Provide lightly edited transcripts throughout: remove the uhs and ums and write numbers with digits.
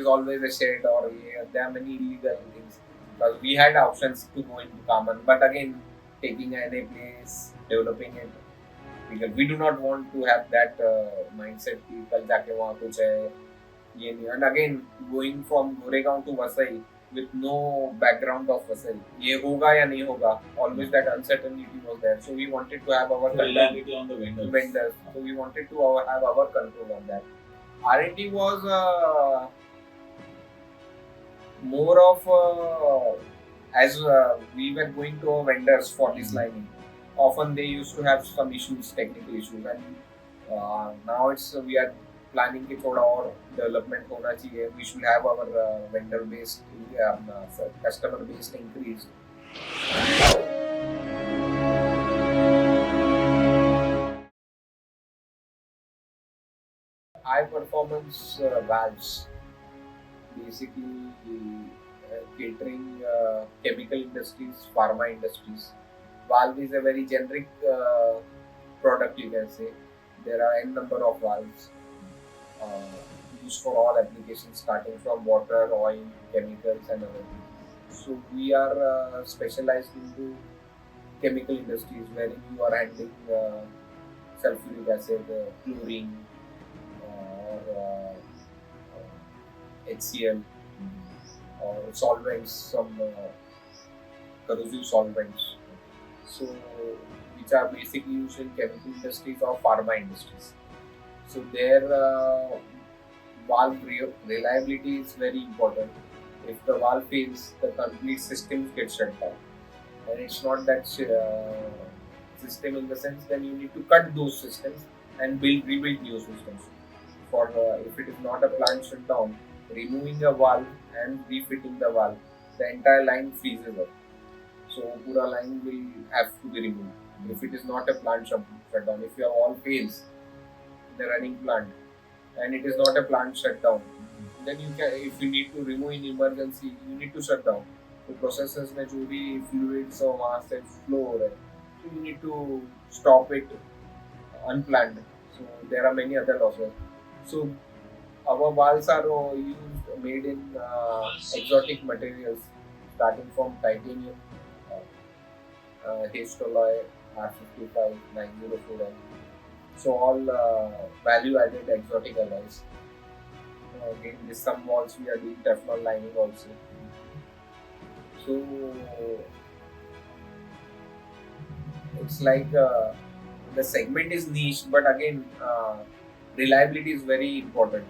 is always a shed, or there are many illegal things. Because we had options to go into common, but again, taking any place, developing it, because we do not want to have that mindset कि कल जाके वहाँ कुछ है ये नहीं. And again, going from Goregaon to Vasai with no background of Vasai, ये होगा या नहीं होगा, always that uncertainty was there. So we wanted to have our reliability on the vendors. So we wanted to have our control on that. R&D was more of as we were going to our vendors for this lining. Often they used to have some issues, technical issues, and now it's we are planning कि थोड़ा और development होना चाहिए. We should have our vendor based, customer based increased. High performance valves, basically catering chemical industries, pharma industries. Valve is a very generic product, you can say. There are n number of valves used for all applications, starting from water, oil, chemicals, and other things. So we are specialized into chemical industries, wherein you are handling sulfuric acid, chlorine, or HCl, or solvents, some corrosive solvents. So, which are basically used in chemical industries or pharma industries. So, their valve reliability is very important. If the valve fails, the complete system gets shut down. And it's not that system in the sense, then you need to cut those systems and rebuild new systems. For if it is not a plant shutdown, removing a valve and refitting the valve, the entire line freezes up. So pura line will have to be removed. If it is not a plant shutdown, if your all fails in the running plant and it is not a plant shutdown, then you can, if you need to remove in emergency, you need to shut down. The processes में जो भी fluids और वहाँ से flow हो रहे हैं, so you need to stop it unplanned. So there are many other losses. So our valves are made in exotic materials, starting from titanium, Hastoloi, R55, 904N. So all value-added exotic alloys. Again, with some walls we are doing Teflon lining also. So it's like the segment is niche, but again, reliability is very important.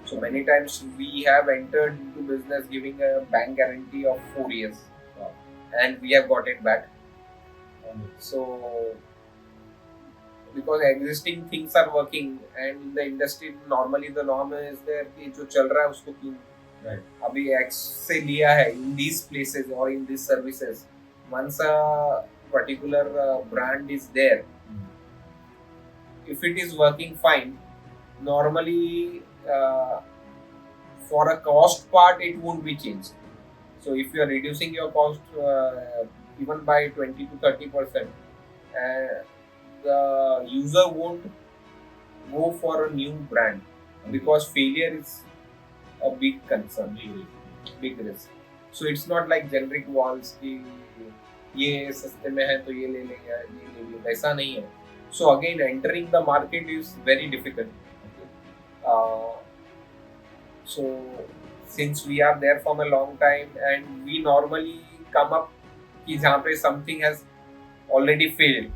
So many times we have entered into business giving a bank guarantee of 4 years, and we have got it back. So because existing things are working, and in the industry normally the norm is there कि जो चल रहा है उसको क्यों अभी X से लिया है in these places or in these services. Once a particular brand is there, if it is working fine, normally for a cost part it won't be changed. So if you are reducing your cost even by 20 to 30%, the user won't go for a new brand because failure is a big concern, big risk. So it's not like generic walls कि ये सस्ते में है तो ये ले लेंगे, ये ले लेंगे, ऐसा नहीं है. So again, entering the market is very difficult. So since we are there from a long time, and we normally come up कि जहाँ पे something has already failed.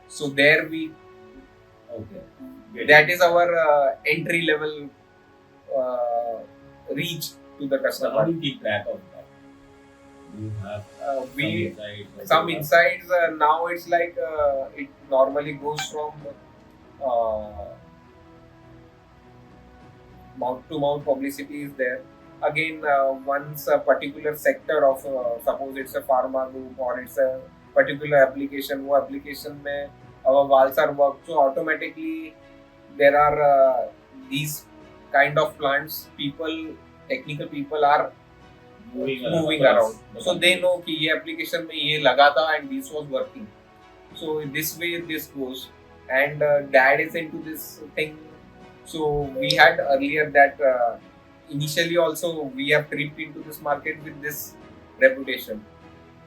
So there we, that is our entry level reach to the customer. So how do you keep track of that? Do you have some insights? Now it's like it normally goes from mouth to mouth publicity is there. Again, once a particular sector of suppose it's a pharma group or it's a particular application, वो application में our valves are worked, so automatically there are these kind of plants. Technical people are moving around. So they know कि ये application में ये लगा था and this was working. So this way this goes, and dad is into this thing. So we had earlier that initially also we have crept into this market with this reputation.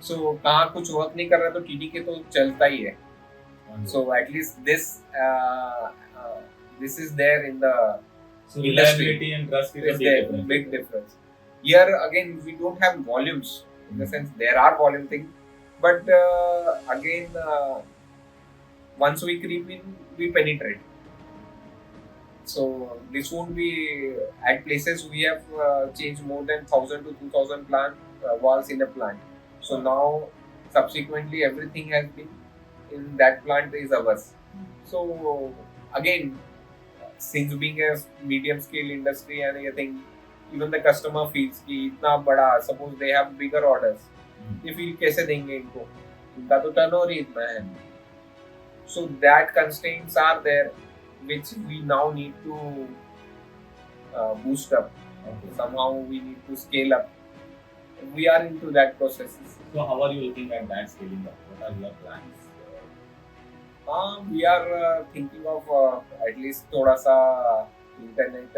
So कहाँ कुछ work नहीं कर रहा तो TTK तो चलता ही है. So at least this is there in the So industry. reliability and trust is a Is big there difference. big difference. Here again we don't have volumes in the sense there are volume things, but again once we creep in we penetrate. So this won't be at places we have changed more than 1,000 to 2,000 walls in a plant. So now subsequently everything has been in that plant is ours. So again, since being a medium scale industry and I think even the customer feels कि इतना बड़ा, suppose they have bigger orders, they feel कैसे देंगे इनको, इनका तो turnover ही इतना है. So that constraints are there, which we now need to boost up. Somehow we need to scale up. We are into that process. So how are you looking at that scaling up? What are your plans? We are thinking of at least thoda sa internet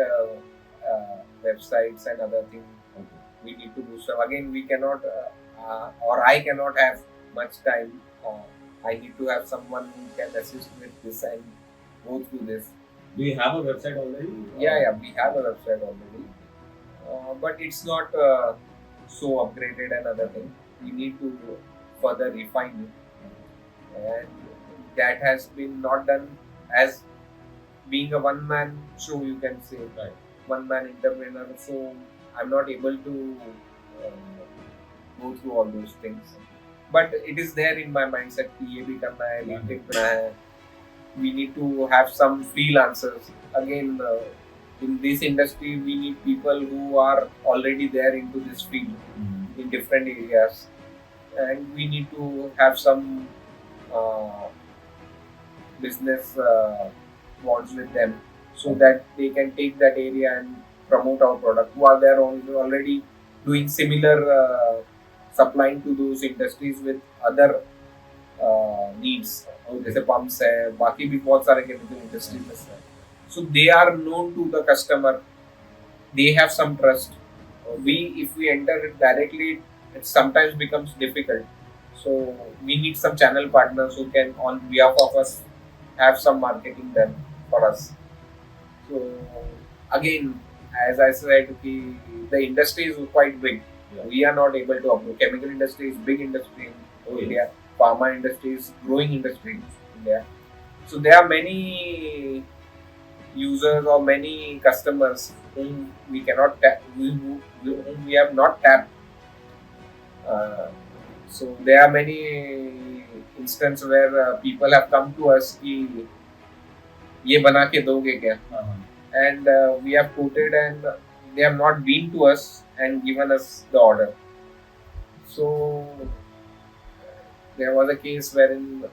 websites and other things. We need to boost up. Again, we cannot or I cannot have much time. I need to have someone who can assist with this and go through this. Do you have a website already? Yeah, we have a website already, but it's not so upgraded and other things. We need to further refine it, and that has been not done as being a one-man show. You can say, Right. one-man entrepreneur. So I'm not able to go through all those things. But it is there in my mindset कि ये भी करना है, LinkedIn करना है. We need to have some freelancers. Again, in this industry, we need people who are already there into this field in different areas, and we need to have some business bonds with them so that they can take that area and promote our product. Who are there already doing similar supplying to those industries with other needs. जैसे pumps है, बाकी भी बहुत सारे chemical industries हैं. So they are known to the customer. They have some trust. If we enter it directly, it sometimes becomes difficult. So we need some channel partners who can, on behalf of us, have some marketing done for us. So again, as I said, the industry is quite big. Yeah. We are not able to approve. Chemical industry is big industry in India. Pharma industry is growing industry in India. So there are many users or many customers whom we cannot tap, whom we have not tapped. So there are many instances where people have come to us कि ये बना के दोगे क्या? And we have quoted and they have not been to us and given us the order. So there was a case wherein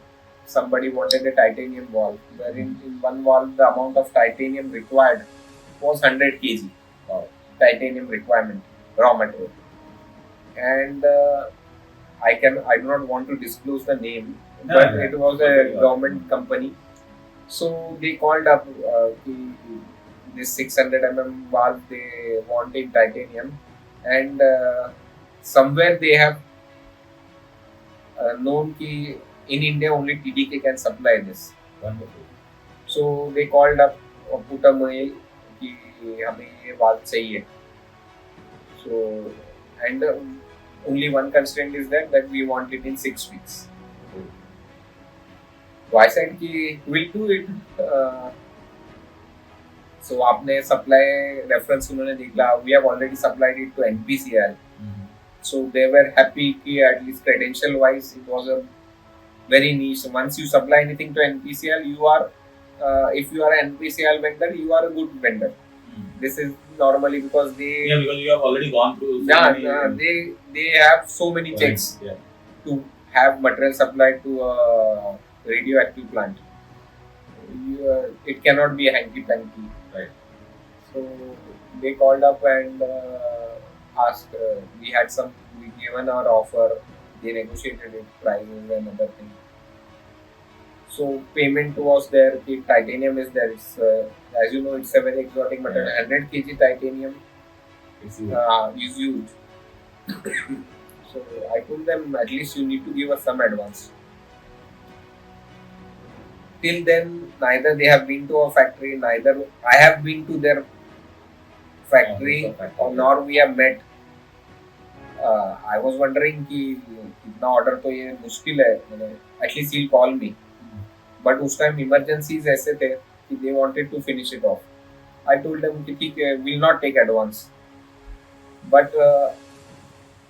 somebody wanted a titanium valve, wherein in one valve the amount of titanium required was 100 kg titanium requirement, raw material. And I do not want to disclose the name, but it was a government company. So they called up this 600 valve they want in titanium, and somewhere they have known कि in India only TDK can supply this. Wonderful. So they called up or put a mail कि हमें ये valve चाहिए. So and only one constraint is that we want it in 6 weeks. So I said कि we'll do it. So आपने supply reference उन्होंने देखला. We have already supplied it to NPCL. So they were happy कि at least credential wise it was a very niche. Once you supply anything to NPCL, you are if you are an NPCL vendor, you are a good vendor. This is normally because because you have already gone through. They have so many checks to have material supplied to a radioactive plant. It cannot be hanky-panky. Right. So they called up and asked. We given our offer. They negotiated it, prices and other things. So payment was there. The titanium is there. It's as you know, it's a very exotic material. 100 kg titanium It's you. is used. So I told them at least you need to give us some advance. Till then, neither they have been to a factory, neither I have been to their factory, or nor we have met. I was wondering कि इतना order तो ये मुश्किल है, at least he call me, but उस time emergencies ऐसे थे कि they wanted to finish it off. I told them कि ठीक है, will not take advance, but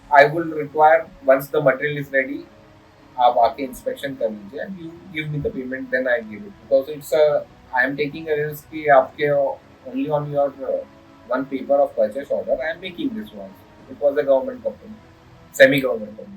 I will require once the material is ready, आप आके इंस्पेक्शन कर लीजिए and you give me the payment, then I give it, because it's I am taking a risk कि आपके only on your one paper of purchase order I am making this one. It was a government company, semi-government company.